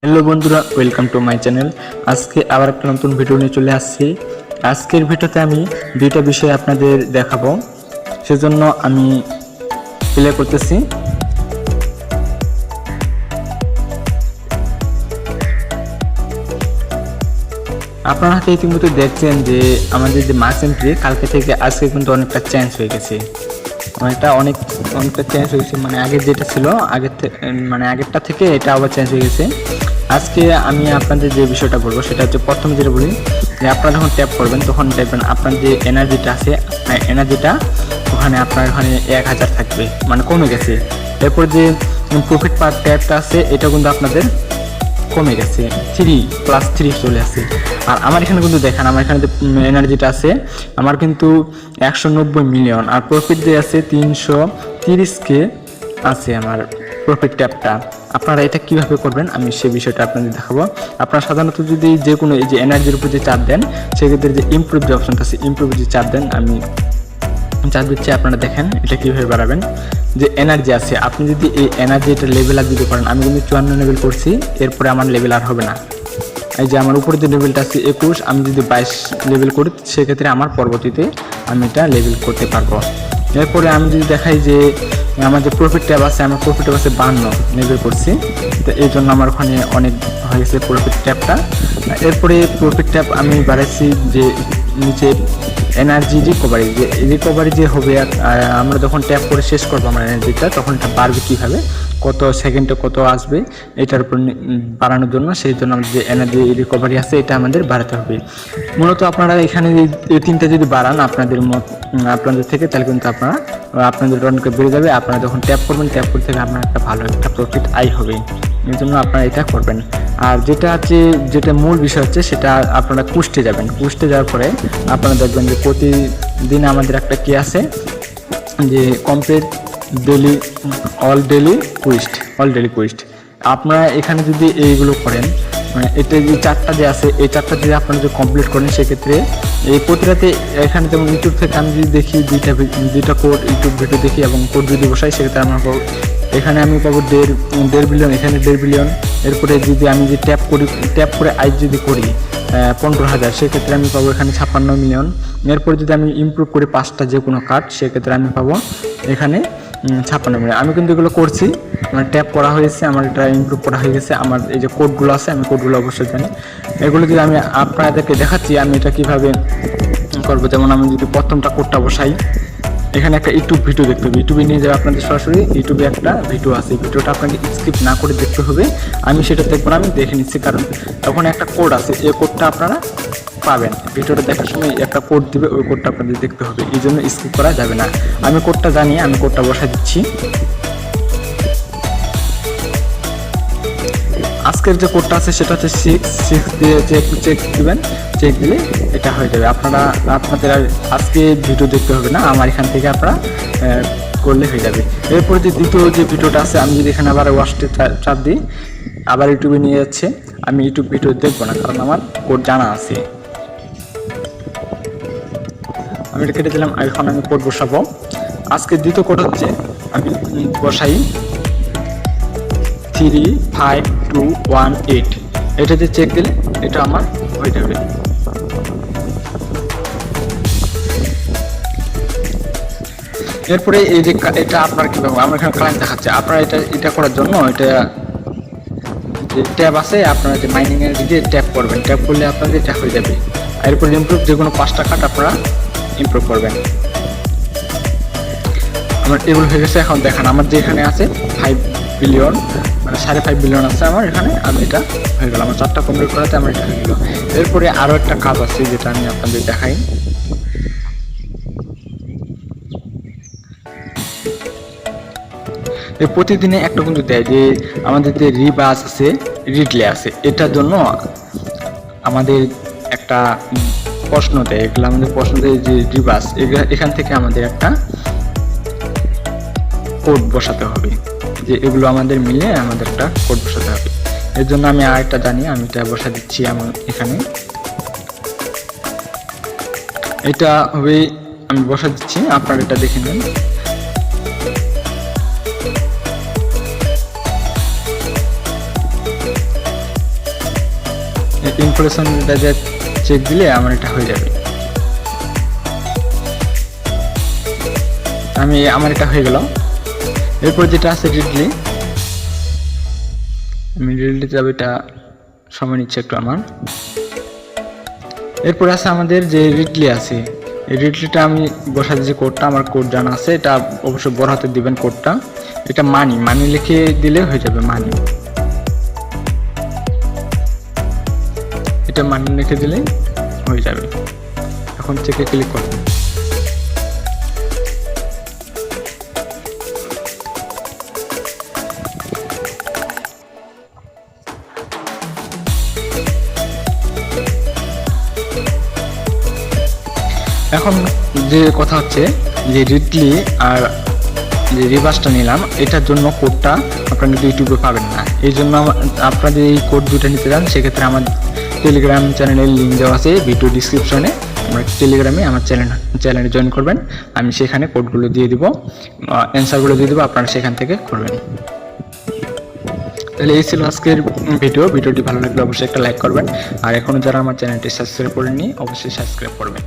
Hello বন্ধুরা, welcome to my channel. আজকে আবার একটা নতুন ভিডিও নিয়ে চলে আসছি। আজকের ভিডিওতে আমি দুইটা বিষয় আপনাদের দেখাবো, সেজন্য আমি প্লে করতেছি। আপনারা হয়তো ইতিমধ্যে দেখছেন যে আমাদের যে মার্কস এন্ট্রি কালকে থেকে আজকে কিন্তু অনেকটা চেঞ্জ হয়ে গেছে। অনেকটা চেঞ্জ হয়েছে, মানে আগে যেটা ছিল আগেরটা থেকে এটা আবার চেঞ্জ হয়ে গেছে। আজকে আমি আপনাদের যে বিষয়টা বলবো সেটা হচ্ছে, প্রথমে যেটা বলি যে আপনারা যখন ট্যাপ করবেন তখন দেখবেন আপনার যে এনার্জিটা আছে, এনার্জিটা ওখানে আপনার ওখানে 1000 থাকবে, মানে কমে গেছে। এরপর যে প্রফিট পার ট্যাপটা আছে এটা কিন্তু আপনাদের কমে গেছে, 3+3 চলে আসে। আর আমার এখানে কিন্তু দেখেন, আমার এখানে যে এনার্জিটা আছে আমার কিন্তু 190 মিলিয়ন, আর প্রফিট যে আছে 330K আছে আমার প্রফিট ট্যাপটা। আপনারা এটা কিভাবে করবেন আমি সেই বিষয়টা আপনাদের দেখাবো। আপনারা সাধারণত যদি যে কোনো এই যে এনার্জির উপর যে চাপ দেন, সেক্ষেত্রে যে ইমপ্রুভ যে অপশনটা আছে, ইমপ্রুভ যে চাপ দেন, আমি চাপ দিচ্ছি, আপনারা দেখেন এটা কীভাবে বাড়াবেন। যে এনার্জি আছে, আপনি যদি এই এনার্জিটা লেভেল আপ যদি করেন, আমি কিন্তু 54 লেভেল করছি, এরপরে আমার লেভেল আর হবে না। এই যে আমার উপরে যে লেভেলটা আছে 21, আমি যদি 22 লেভেল করি সেক্ষেত্রে আমার পরবর্তীতে আমি এটা লেভেল করতে পারবো। এরপরে আমি যদি দেখাই যে আমার যে প্রফিট ট্যাব আছে, আমার প্রফিট ট্যাব আছে 52 লেভেল করছি, তো এই জন্য আমার ওখানে অনেক হয়ে গেছে প্রফিট ট্যাবটা। এরপরে প্রফিট ট্যাব আমি বাড়াইছি যে নিচে এনার্জি রিকভারি যে হবে, আমরা যখন ট্যাপ করে শেষ করবো আমার এনার্জিটা, তখন এটা বাড়বে কীভাবে, কত সেকেন্ডে কত আসবে এটার উপর বাড়ানোর জন্য, সেই জন্য আমাদের যে এনার্জি রিকভারি আছে এটা আমাদের বাড়াতে হবে। মূলত আপনারা এখানে এই তিনটা যদি বাড়ান আপনাদের থেকে, তাহলে কিন্তু আপনাদের অনেক বেড়ে যাবে। আপনারা যখন ট্যাপ করবেন, ট্যাপ করতে থেকে আপনার একটা ভালো একটা প্রফিট আয় হবে, এই জন্য আপনারা এটা করবেন। আর যেটা মূল বিষয় হচ্ছে, সেটা আপনারা কুস্টে যাবেন। কুস্টে যাওয়ার পরে আপনারা দেখবেন যে প্রতিদিন আমাদের একটা কি আছে যে complete daily all daily quest. আপনারা এখানে যদি এইগুলো করেন, মানে এটা যে চারটা যে আছে, এই চারটা যদি আপনারা যদি কমপ্লিট করেন, সেক্ষেত্রে এই প্রতি রাতে এখানে যেমন ইউটিউব থেকে আমি যদি দেখি দুইটা কোড ইউটিউব ভিডিও দেখি এবং কোড যদি বসাই, সেক্ষেত্রে আমরা পাবো এখানে আমি পাবো 1.5 বিলিয়ন, এখানে 1.5 বিলিয়ন। এরপরে যদি আমি যে ট্যাপ করে আইজ যদি করি 15,000, সেক্ষেত্রে আমি পাবো এখানে 56 মিলিয়ন। এরপর যদি আমি ইমপ্রুভ করি 5টা যে কোনো কার্ড, সেক্ষেত্রে আমি পাবো এখানে 56 মিলিয়ন। আমি কিন্তু এগুলো করছি, মানে ট্যাপ করা হয়েছে, আমার এটা ইমপ্রুভ করা হয়ে গেছে। আমার এই যে কোডগুলো আছে, আমি কোডগুলো অবশ্যই জানি। এগুলো যদি আমি আপনাদেরকে দেখাচ্ছি আমি এটা কীভাবে করবো। যেমন আমি যদি প্রথমটা কোডটা বসাই, এখানে একটা ইউটিউব ভিডিও দেখতে হবে, ইউটিউবে নিয়ে যাবে আপনাদের সরাসরি। ইউটিউবে একটা ভিডিও আছে, ভিডিওটা আপনাকে স্কিপ না করে দেখতে হবে। আমি সেটা দেখবো না, আমি দেখে নিচ্ছি, কারণ ওখানে একটা কোড আছে, এই কোডটা আপনারা পাবেন। ভিডিওটা দেখার সময় একটা কোড দিবে, ওই কোডটা আপনাদের দেখতে হবে, এই জন্য স্কিপ করা যাবে না। আমি কোডটা জানি, আমি কোডটা বসা দিচ্ছি। আজকের যে কোডটা আছে সেটা হচ্ছে 6 দিয়ে একটু চেক দিবেন, চেক দিলে এটা হয়ে যাবে। আপনাদের আর আজকে ভিডিও দেখতে হবে না, আমার এখান থেকে আপনারা করলে হয়ে যাবে। এরপরে যে দ্বিতীয় যে ভিডিওটা আছে, আমি যদি এখানে আবার ওয়াশটে চাপ দিই, আবার ইউটিউবে নিয়ে যাচ্ছে। আমি ইউটিউব ভিডিও দেখবো না, কারণ আমার কোড জানা আছে। আমি এটা কেটে দিলাম, এখন আমি কোড বসাবো। আজকে দ্বিতীয় কোড হচ্ছে, আমি বসাই 35218, এটা যে চেক দিলে এটা আমার হয়ে যাবে। এরপরে এই যে এটা আপনার কীভাবে, আমার এখানে ক্লায়েন্ট দেখাচ্ছে, আপনারা এটা করার জন্য এটা যে ট্যাব আছে, আপনারা যে মাইনিংয়ের দিকে ট্যাপ করবেন, ট্যাপ করলে আপনাদের এটা হয়ে যাবে। এরপরে ইমপ্রুভ যে কোনো 5টা কার্ড আপনারা ইমপ্রুভ করবেন। আমার এগুলো হয়ে গেছে। এখন দেখেন আমার যে এখানে আছে 5 বিলিয়ন, মানে 5.5 বিলিয়ন আছে আমার এখানে। আমি এটা হয়ে গেল, আমার 4টা কমপ্লিট করাতে আমার এটা হয়ে গেল। এরপরে আরও একটা কাজ আছে যেটা আমি আপনাদের দেখাই। প্রতিদিনে একটা কিন্তু দেয় যে আমাদের যে রিবাস আছে, রিডলে আছে, এটার জন্য আমাদের একটা প্রশ্ন দেয়। এগুলো আমাদের প্রশ্ন দেয় যে রিবাস, এখান থেকে আমাদের একটা কোড বসাতে হবে, যে এগুলো আমাদের মিলে আমাদের একটা কোড বসাতে হবে। এর জন্য আমি আরেকটা জানি, আমি এটা বসা দিচ্ছি আমার এখানে। এটা হবে, আমি বসা দিচ্ছি, আপনারা এটা দেখে নেন। ইনফরমেশনটা যে চেক দিলে আমার এটা হয়ে যাবে। আমার এটা হয়ে গেল। এরপর যেটা আছে রিডলি, আমি রিডলি যাবো, এটা সময় নিচ্ছে একটু আমার। এরপর আছে আমাদের যে রিডলি আছে, এই রিডলিটা আমি বসাতে যে কোডটা, আমার কোড জানা আছে, এটা অবশ্যই বড় হাতে দিবেন কোডটা। এটা মানি লিখে দিলে হয়ে যাবে, মানি, এটা মানি লিখে দিলে হয়ে যাবে। এখন চেকে ক্লিক করবেন। এখন যে কথা হচ্ছে যে রিডলি আর যে রিভার্সটা নিলাম, এটার জন্য কোডটা আপনারা কিন্তু ইউটিউবে পাবেন না। এই জন্য আপনাদের এই কোড দুটো নিতে চান, সেক্ষেত্রে আমার টেলিগ্রাম চ্যানেলের লিঙ্ক দেওয়া আছে ভিডিও ডিসক্রিপশনে। আমরা টেলিগ্রামে আমার চ্যানেলে জয়েন করবেন, আমি সেখানে কোডগুলো দিয়ে দিব, অ্যান্সারগুলো দিয়ে দেবো, আপনারা সেখান থেকে করবেন। তাহলে এই ছিল আজকের ভিডিওটি ভালো লাগলে অবশ্যই একটা লাইক করবেন, আর এখনও যারা আমার চ্যানেলটি সাবস্ক্রাইব করেননি অবশ্যই সাবস্ক্রাইব করবেন।